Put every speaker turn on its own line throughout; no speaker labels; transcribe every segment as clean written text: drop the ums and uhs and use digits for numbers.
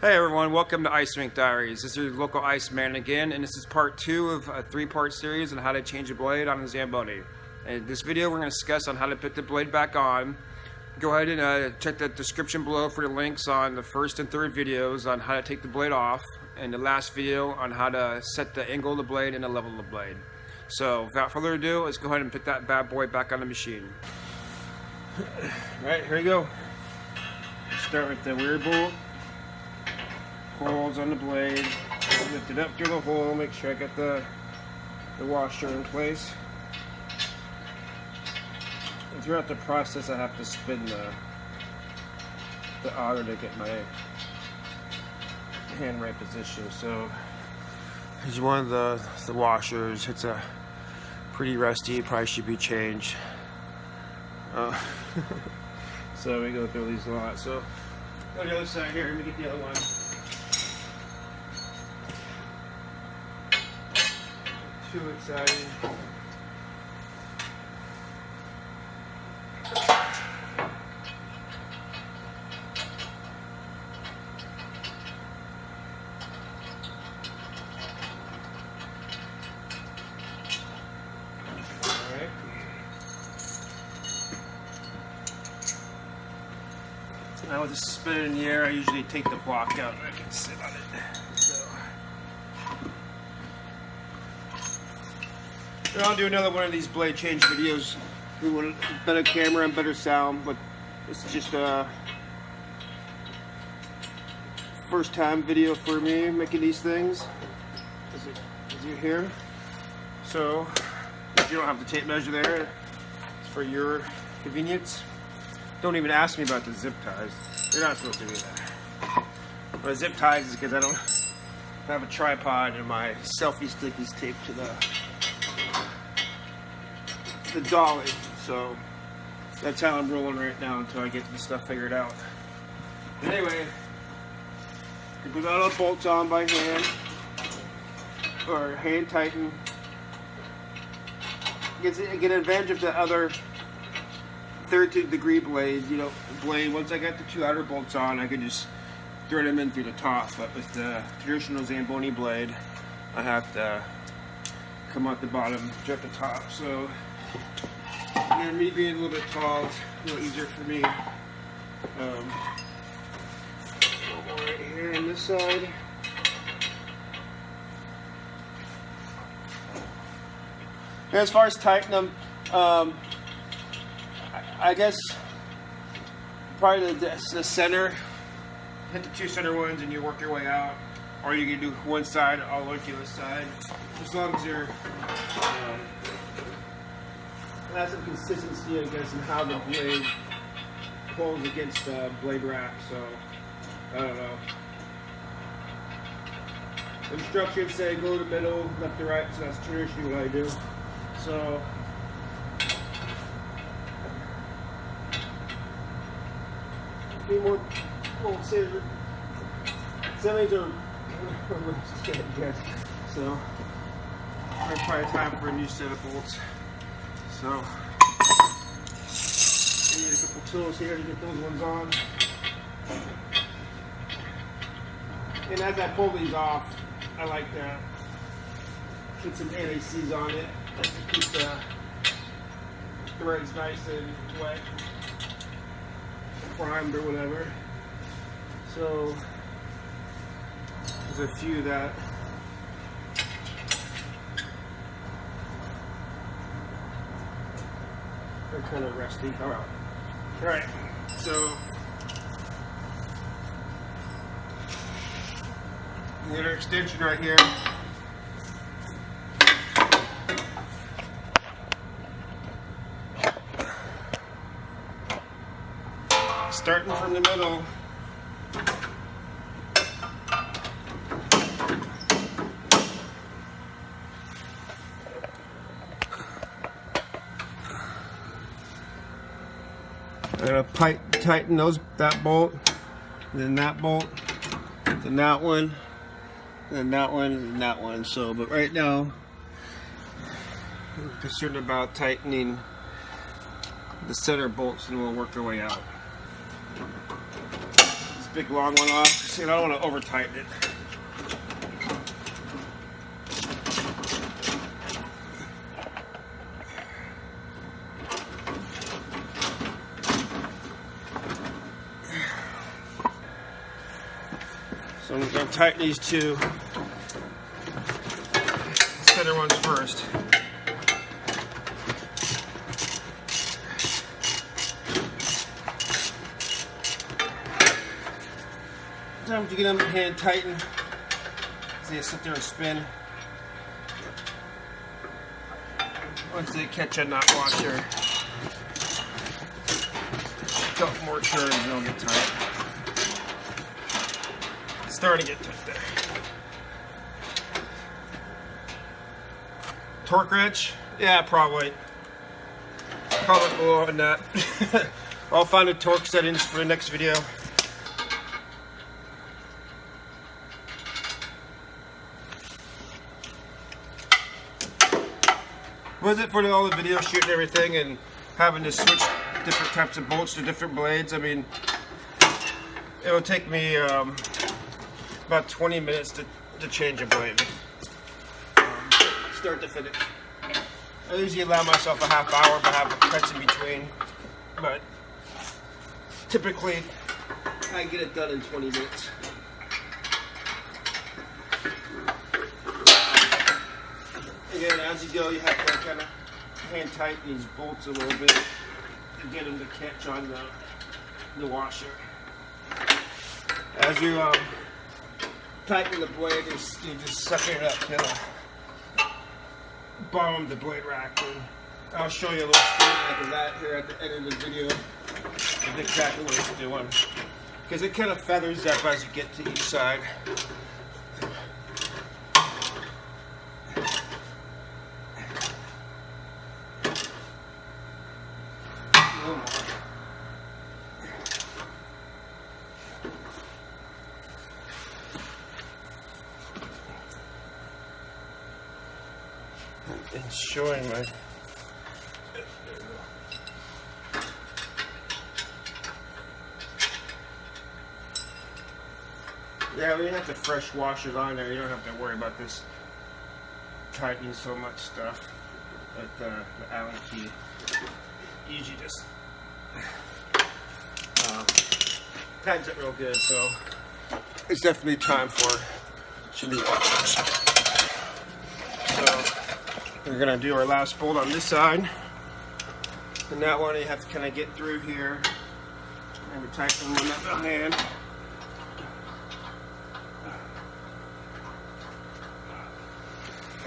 Hey everyone, welcome to Ice Rink Diaries. This is your local ice man again, and this is part 2 of a 3-part series on how to change a blade on a Zamboni. In this video we're going to discuss on how to put the blade back on. Go ahead and check the description below for the links on the first and third videos on how to take the blade off, and the last video on how to set the angle of the blade and the level of the blade. So without further ado, let's go ahead and put that bad boy back on the machine. Alright, here we go. Start with the rear bolt. Holes on the blade, lift it up through the hole, make sure I got the washer in place. And throughout the process I have to spin the auger to get my hand right position. So here's one of the washers. It's a pretty rusty, probably should be changed. So we go through these a lot. So go to the other side here, let me get the other one. Too exciting. Alright. Now with the spinner in the air, I usually take the block out and I can sit on it. And I'll do another one of these blade change videos. We want a better camera and better sound, but this is just a first time video for me making these things, as you hear. So if you don't have the tape measure there, it's for your convenience. Don't even ask me about the zip ties. You're not supposed to do that. My zip ties is because I don't have a tripod and my selfie stick is taped to the dolly, so that's how I'm rolling right now until I get the stuff figured out. But anyway, you put all the bolts on by hand or hand tighten. Get an advantage of the other 32-degree blade. You know, blade. Once I got the 2 outer bolts on, I could just thread them in through the top. But with the traditional Zamboni blade, I have to come out the bottom, thread the top. So. And me being a little bit tall, it's a little easier for me. Right here on this side. And as far as tightening them, I guess probably the center. Hit the 2 center ones and you work your way out, or you can do one side all the way to the other side, as long as you're. Has some consistency, I guess, in how the blade pulls against the blade rack. So I don't know. Instructions say go to the middle, left to right, so that's traditionally what I do. So a few more bolts here. Semis are good. So it's probably time for a new set of bolts. So, I need a couple tools here to get those ones on. And as I pull these off, I like to put some LACs on it just to keep the threads nice and wet, primed or whatever. So, there's a few that they're kind of rusty. Alright, so the other extension right here. Starting from the middle. I'm going to tighten that bolt, then that bolt, then that one, then that one, and that one. So, but right now, I'm concerned about tightening the center bolts, and we'll work our way out. big long one off. See, I don't want to over tighten it. So I'm going to tighten these two center ones first. Sometimes you get them hand tighten, so you sit there and spin. Once they catch a knot washer, a couple more turns and they'll get tight. It's starting to get tight there. Torque wrench? Yeah, probably. Probably below a nut. I'll find the torque settings for the next video. Was it for all the video shooting and everything and having to switch different types of bolts to different blades? I mean, it would take me about 20 minutes to change a blade. Start to finish. I usually allow myself a half hour, but have cuts in between. But typically, I get it done in 20 minutes. Again, as you go, you have to kind of hand tighten these bolts a little bit to get them to catch on the washer. As you tighten the blade, you're just sucking it up to the bottom of the blade rack. And I'll show you a little schematic of that here at the end of the video of exactly what it's doing. Because it kind of feathers up as you get to each side. And showing my yeah, we have the fresh washers on there. You don't have to worry about this tightening so much stuff. But the Allen key usually just tightens it real good. So it's definitely time for some new washers. So we're gonna do our last bolt on this side, and that one you have to kind of get through here, and we tighten one up by hand.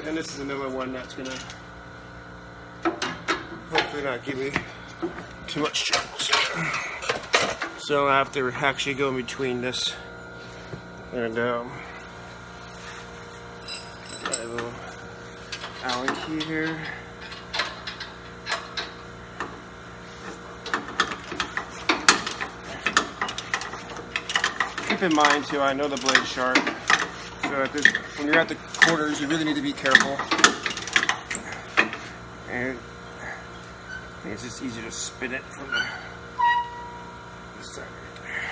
And this is another one that's gonna hopefully not give me too much trouble. So I have to actually go in between this and a little Allen key here. Keep in mind too, I know the blade's sharp, so when you're at the corners, you really need to be careful. And I think it's just easier to spin it from this side right there.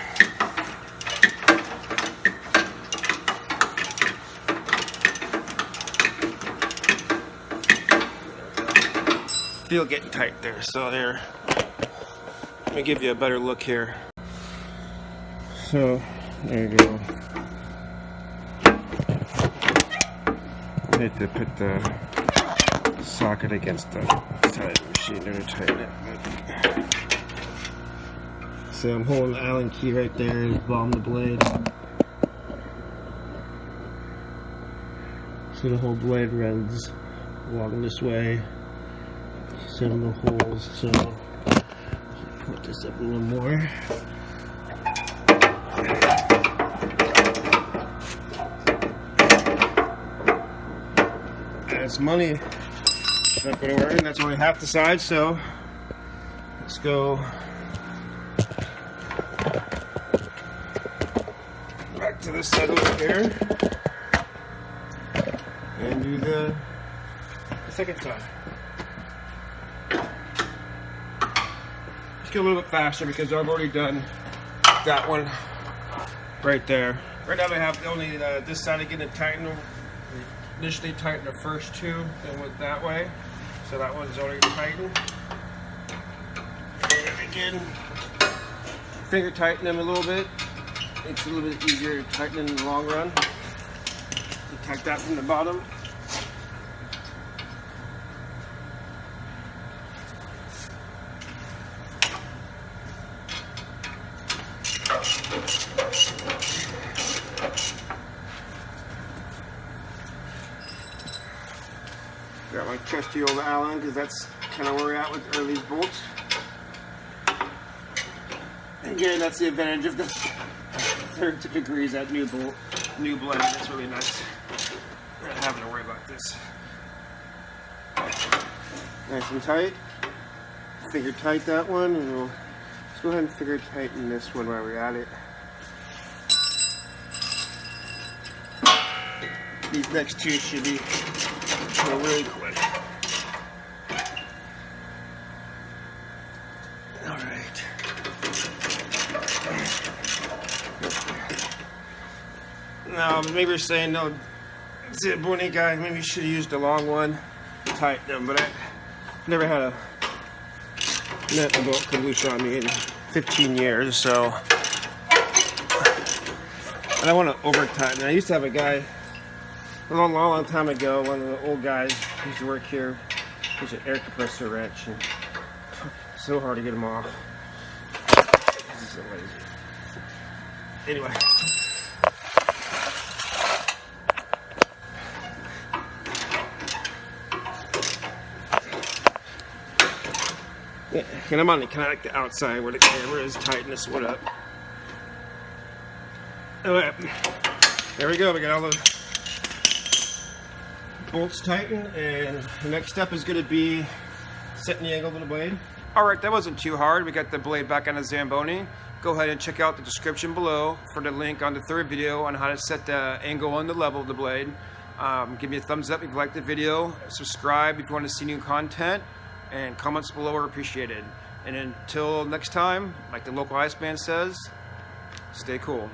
Feel getting tight there, so here, let me give you a better look here. So there you go. I hate to put the socket against the side of the machine there to tighten it. So I'm holding the Allen key right there and bottom of the blade. So the whole blade runs along this way. Some of the holes, so put this up a little more. That's money. It's not going to work, and that's only half the side, so let's go back to this side over here and do the second side. Just go a little bit faster because I've already done that one right there. Right now we have only this side again to tighten. Initially tightened the first two, then went that way. So that one's already tightened. And again, finger tighten them a little bit. It's a little bit easier to tighten in the long run. So tighten that from the bottom. Got my trusty old Allen because that's kind of where we're at with these bolts. Again, that's the advantage of the 30 degrees, that new blade. It's really nice. We're not having to worry about this. Nice and tight. Finger tight that one, and let's go ahead and finger tighten this one while we're at it. These next two should be really quick. All right. Now, maybe you're saying, no, Zamboni guy, maybe you should have used a long one to tighten them, but I never had a net bolt caboose on me in 15 years, so I don't want to over tighten. I used to have a guy a long time ago, one of the old guys who used to work here. He's an air compressor wrench, and it's so hard to get him off. This is so lazy. Anyway. Yeah, and I'm on the kind of like the outside where the camera is. Tighten this one up. Alright, there we go. We got all the bolts tightened, and the next step is going to be setting the angle of the blade. Alright, that wasn't too hard. We got the blade back on the Zamboni. Go ahead and check out the description below for the link on the third video on how to set the angle and the level of the blade. Give me a thumbs up if you liked the video. Subscribe if you want to see new content. And comments below are appreciated. And until next time, like the local ice band says, stay cool.